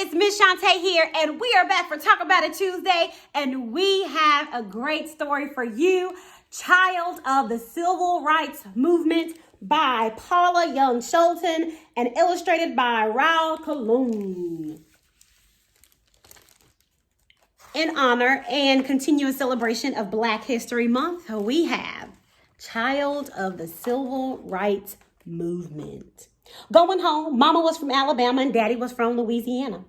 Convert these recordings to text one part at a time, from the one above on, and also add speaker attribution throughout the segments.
Speaker 1: it's Miss Shantae here, and we are back for Talk About It Tuesday, and we have a great story for you. Child of the Civil Rights Movement by Paula Young Shelton and illustrated by Raul Colon. In honor and continuous celebration of Black History Month, we have Child of the Civil Rights Movement. Going home, Mama was from Alabama and Daddy was from Louisiana.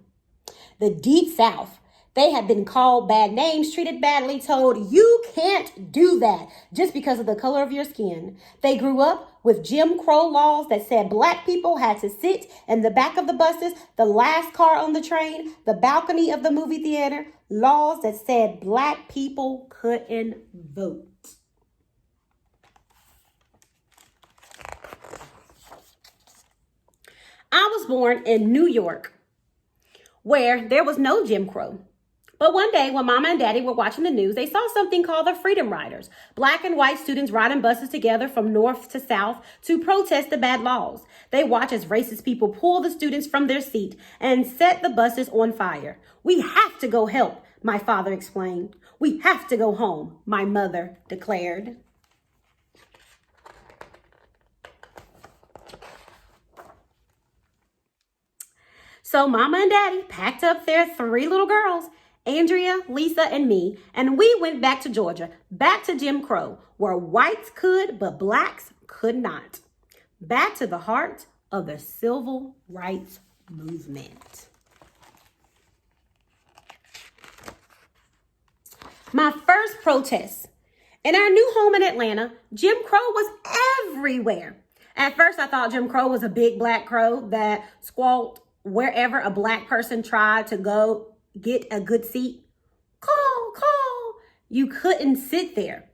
Speaker 1: The Deep South. They have been called bad names, treated badly, told you can't do that just because of the color of your skin. They grew up with Jim Crow laws that said Black people had to sit in the back of the buses, the last car on the train, the balcony of the movie theater, laws that said Black people couldn't vote. I was born in New York, where there was no Jim Crow. But one day when Mama and Daddy were watching the news, they saw something called the Freedom Riders, Black and white students riding buses together from north to south to protest the bad laws. They watch as racist people pull the students from their seat and set the buses on fire. We have to go help, my father explained. We have to go home, my mother declared. So Mama and Daddy packed up their 3 little girls, Andrea, Lisa, and me, and we went back to Georgia, back to Jim Crow, where whites could, but Blacks could not. Back to the heart of the Civil Rights Movement. My first protest. In our new home in Atlanta, Jim Crow was everywhere. At first, I thought Jim Crow was a big black crow that squawked wherever a Black person tried to go get a good seat. Call, call. You couldn't sit there.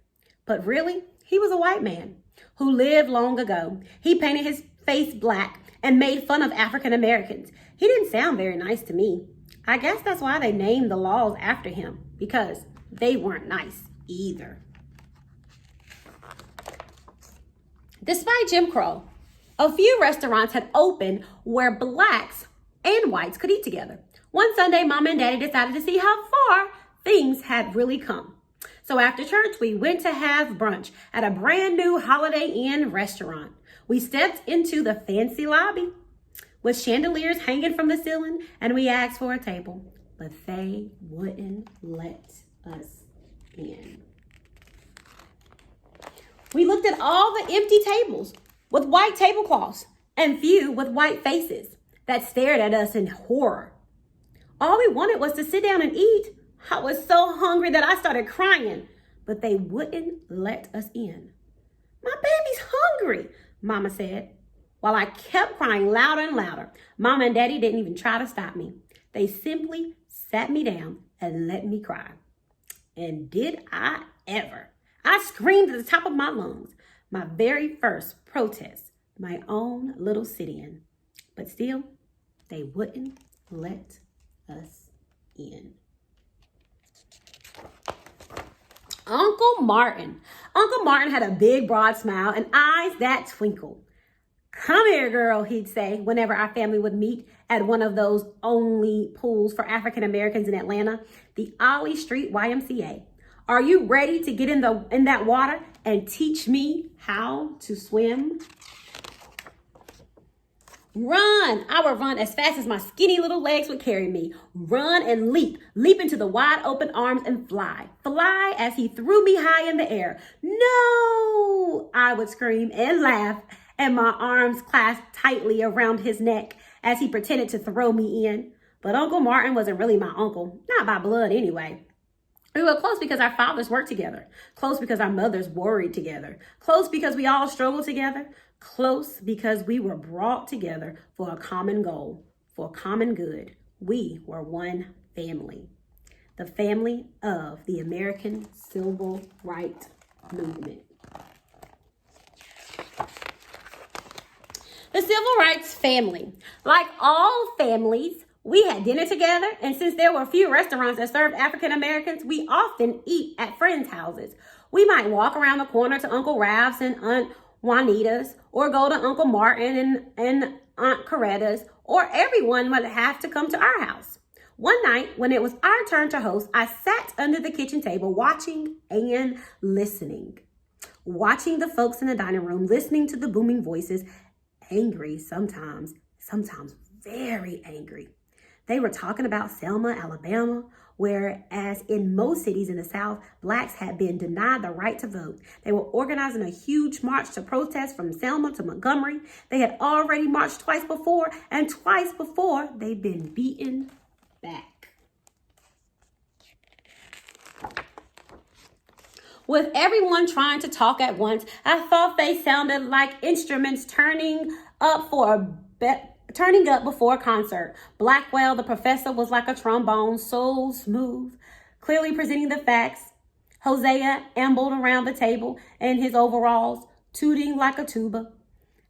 Speaker 1: But really, he was a white man who lived long ago. He painted his face black and made fun of African Americans. He didn't sound very nice to me. I guess that's why they named the laws after him, because they weren't nice either. Despite Jim Crow, a few restaurants had opened where Blacks and whites could eat together. One Sunday, Mama and Daddy decided to see how far things had really come. So after church, we went to have brunch at a brand new Holiday Inn restaurant. We stepped into the fancy lobby with chandeliers hanging from the ceiling, and we asked for a table, but they wouldn't let us in. We looked at all the empty tables with white tablecloths and few with white faces that stared at us in horror. All we wanted was to sit down and eat. I was so hungry that I started crying, but they wouldn't let us in. My baby's hungry, Mama said. While I kept crying louder and louder, Mama and Daddy didn't even try to stop me. They simply sat me down and let me cry. And did I ever? I screamed at the top of my lungs, my very first protest, my own little sit-in. But still, they wouldn't let us in. Uncle Martin. Uncle Martin had a big, broad smile and eyes that twinkled. Come here, girl, he'd say whenever our family would meet at one of those only pools for African Americans in Atlanta, the Ollie Street YMCA. Are you ready to get in that water and teach me how to swim? Run! I would run as fast as my skinny little legs would carry me. Run and leap. Leap into the wide open arms and fly. Fly as he threw me high in the air. No! I would scream and laugh, and my arms clasped tightly around his neck as he pretended to throw me in. But Uncle Martin wasn't really my uncle. Not by blood anyway. We were close because our fathers worked together. Close because our mothers worried together. Close because we all struggled together. Close because we were brought together for a common goal, for a common good. We were one family, the family of the American Civil Rights Movement. The Civil Rights family. Like all families, we had dinner together, and since there were a few restaurants that served African Americans, we often eat at friends' houses. We might walk around the corner to Uncle Ralph's and Aunt Juanita's, or go to Uncle Martin and Aunt Coretta's, or everyone would have to come to our house. One night, when it was our turn to host, I sat under the kitchen table watching and listening. Watching the folks in the dining room, listening to the booming voices, angry sometimes very angry. They were talking about Selma, Alabama, whereas in most cities in the South, blacks had been denied the right to vote. They were organizing a huge march to protest from Selma to Montgomery. They had already marched twice before, and twice before they'd been beaten back. With everyone trying to talk at once, I thought they sounded like instruments turning up before a concert. Blackwell, the professor, was like a trombone, so smooth, clearly presenting the facts. Hosea ambled around the table in his overalls, tooting like a tuba.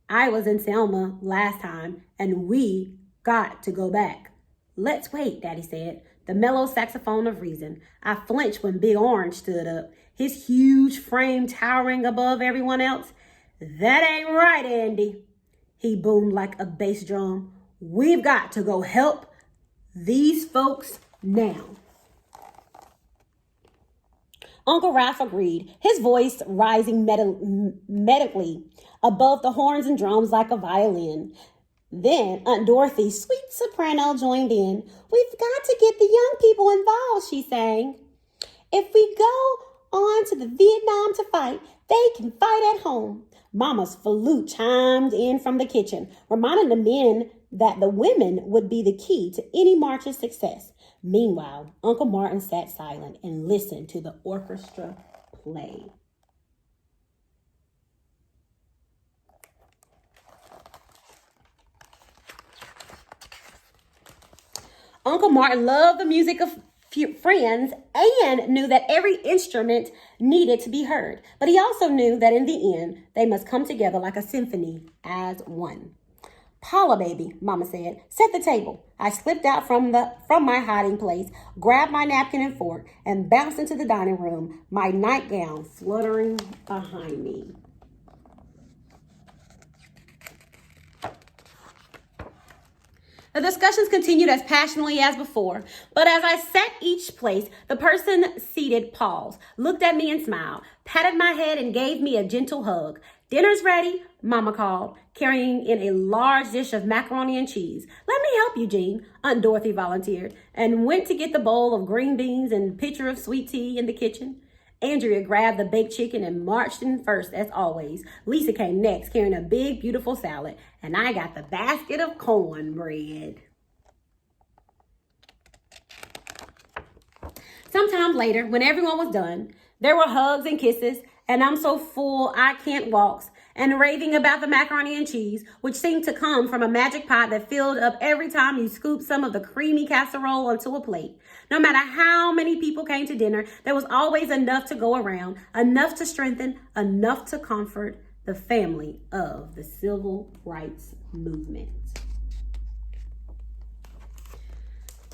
Speaker 1: I was in Selma last time, and we got to go back. Let's wait, Daddy said, the mellow saxophone of reason. I flinched when Big Orange stood up, his huge frame towering above everyone else. That ain't right, Andy, he boomed like a bass drum. We've got to go help these folks now. Uncle Ralph agreed, his voice rising medically above the horns and drums like a violin. Then Aunt Dorothy's sweet soprano joined in. We've got to get the young people involved, she sang. If we go on to the Vietnam to fight, they can fight at home. Mama's flute chimed in from the kitchen, reminding the men that the women would be the key to any march's success. Meanwhile, Uncle Martin sat silent and listened to the orchestra play. Uncle Martin loved the music of friends and knew that every instrument needed to be heard. But he also knew that in the end, they must come together like a symphony as one. Paula, baby, Mama said, set the table. I slipped out from my hiding place, grabbed my napkin and fork, and bounced into the dining room, my nightgown fluttering behind me. The discussions continued as passionately as before, but as I sat each place, the person seated paused, looked at me and smiled, patted my head and gave me a gentle hug. Dinner's ready, Mama called, carrying in a large dish of macaroni and cheese. Let me help you, Jean, Aunt Dorothy volunteered, and went to get the bowl of green beans and pitcher of sweet tea in the kitchen. Andrea grabbed the baked chicken and marched in first, as always. Lisa came next, carrying a big, beautiful salad, and I got the basket of cornbread. Sometime later, when everyone was done, there were hugs and kisses, and I'm so full I can't walk, and raving about the macaroni and cheese, which seemed to come from a magic pot that filled up every time you scooped some of the creamy casserole onto a plate. No matter how many people came to dinner, there was always enough to go around, enough to strengthen, enough to comfort the family of the civil rights movement.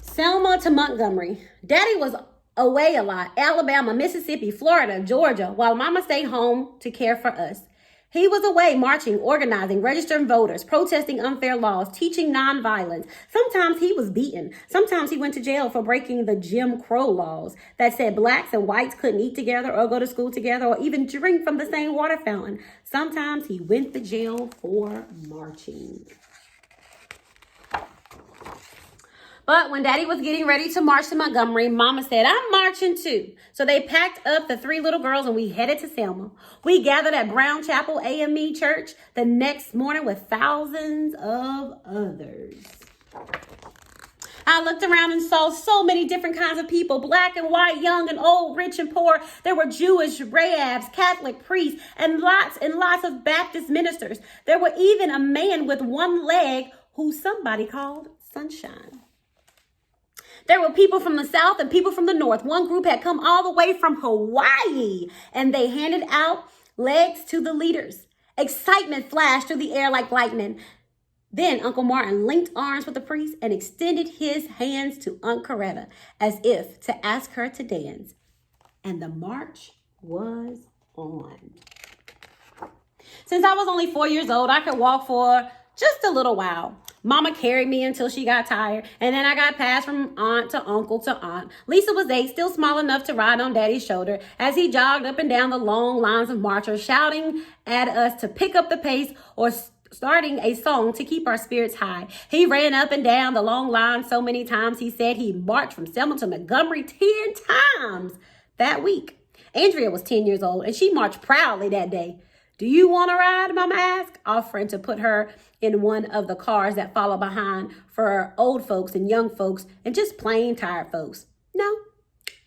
Speaker 1: Selma to Montgomery. Daddy was away a lot. Alabama, Mississippi, Florida, Georgia, while Mama stayed home to care for us. He was away marching, organizing, registering voters, protesting unfair laws, teaching nonviolence. Sometimes he was beaten. Sometimes he went to jail for breaking the Jim Crow laws that said blacks and whites couldn't eat together or go to school together or even drink from the same water fountain. Sometimes he went to jail for marching. But when Daddy was getting ready to march to Montgomery, Mama said, I'm marching too. So they packed up the 3 little girls and we headed to Selma. We gathered at Brown ChapelAME Church the next morning with thousands of others. I looked around and saw so many different kinds of people, black and white, young and old, rich and poor. There were Jewish rabbis, Catholic priests, and lots of Baptist ministers. There were even a man with one leg who somebody called Sunshine. There were people from the South and people from the North. One group had come all the way from Hawaii, and they handed out legs to the leaders. Excitement flashed through the air like lightning. Then Uncle Martin linked arms with the priest and extended his hands to Aunt Coretta as if to ask her to dance. And the march was on. Since I was only 4 years old, I could walk for just a little while. Mama carried me until she got tired, and then I got passed from aunt to uncle to aunt. Lisa was 8, still small enough to ride on Daddy's shoulder as he jogged up and down the long lines of marchers, shouting at us to pick up the pace or starting a song to keep our spirits high. He ran up and down the long line so many times he said he marched from Selma to Montgomery 10 times that week. Andrea was 10 years old, and she marched proudly that day. "Do you want to ride?" Mama asked, offering to put her in one of the cars that follow behind for old folks and young folks and just plain tired folks. "No,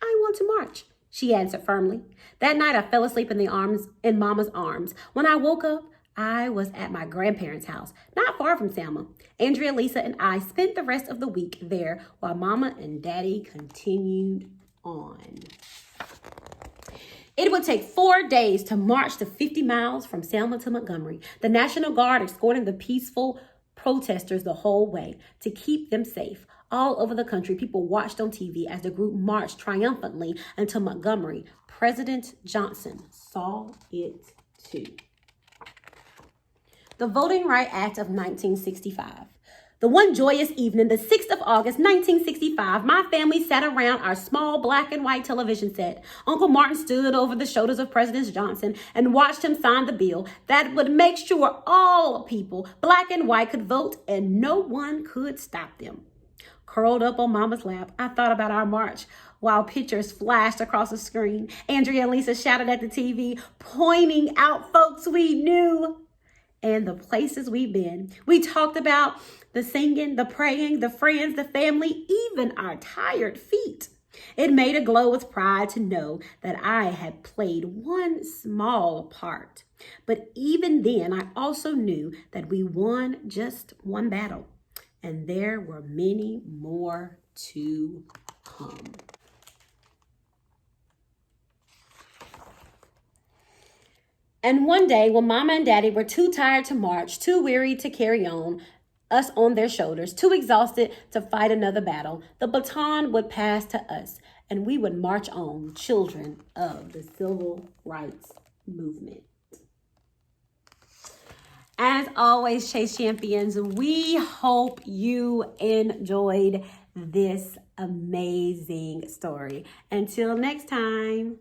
Speaker 1: I want to march," she answered firmly. That night, I fell asleep in Mama's arms. When I woke up, I was at my grandparents' house, not far from Selma. Andrea, Lisa, and I spent the rest of the week there while Mama and Daddy continued on. It would take 4 days to march the 50 miles from Selma to Montgomery, the National Guard escorting the peaceful protesters the whole way to keep them safe. All over the country, people watched on TV as the group marched triumphantly until Montgomery. President Johnson saw it too. The Voting Rights Act of 1965. The one joyous evening, the 6th of August, 1965, my family sat around our small black and white television set. Uncle Martin stood over the shoulders of President Johnson and watched him sign the bill that would make sure all people, black and white, could vote and no one could stop them. Curled up on Mama's lap, I thought about our march while pictures flashed across the screen. Andrea and Lisa shouted at the TV, pointing out folks we knew and the places we've been. We talked about the singing, the praying, the friends, the family, even our tired feet. It made a glow with pride to know that I had played one small part. But even then, I also knew that we won just one battle, and there were many more to come. And one day, when Mama and Daddy were too tired to march, too weary to carry us on their shoulders, too exhausted to fight another battle, the baton would pass to us, and we would march on, children of the civil rights movement. As always, Chase Champions, we hope you enjoyed this amazing story. Until next time.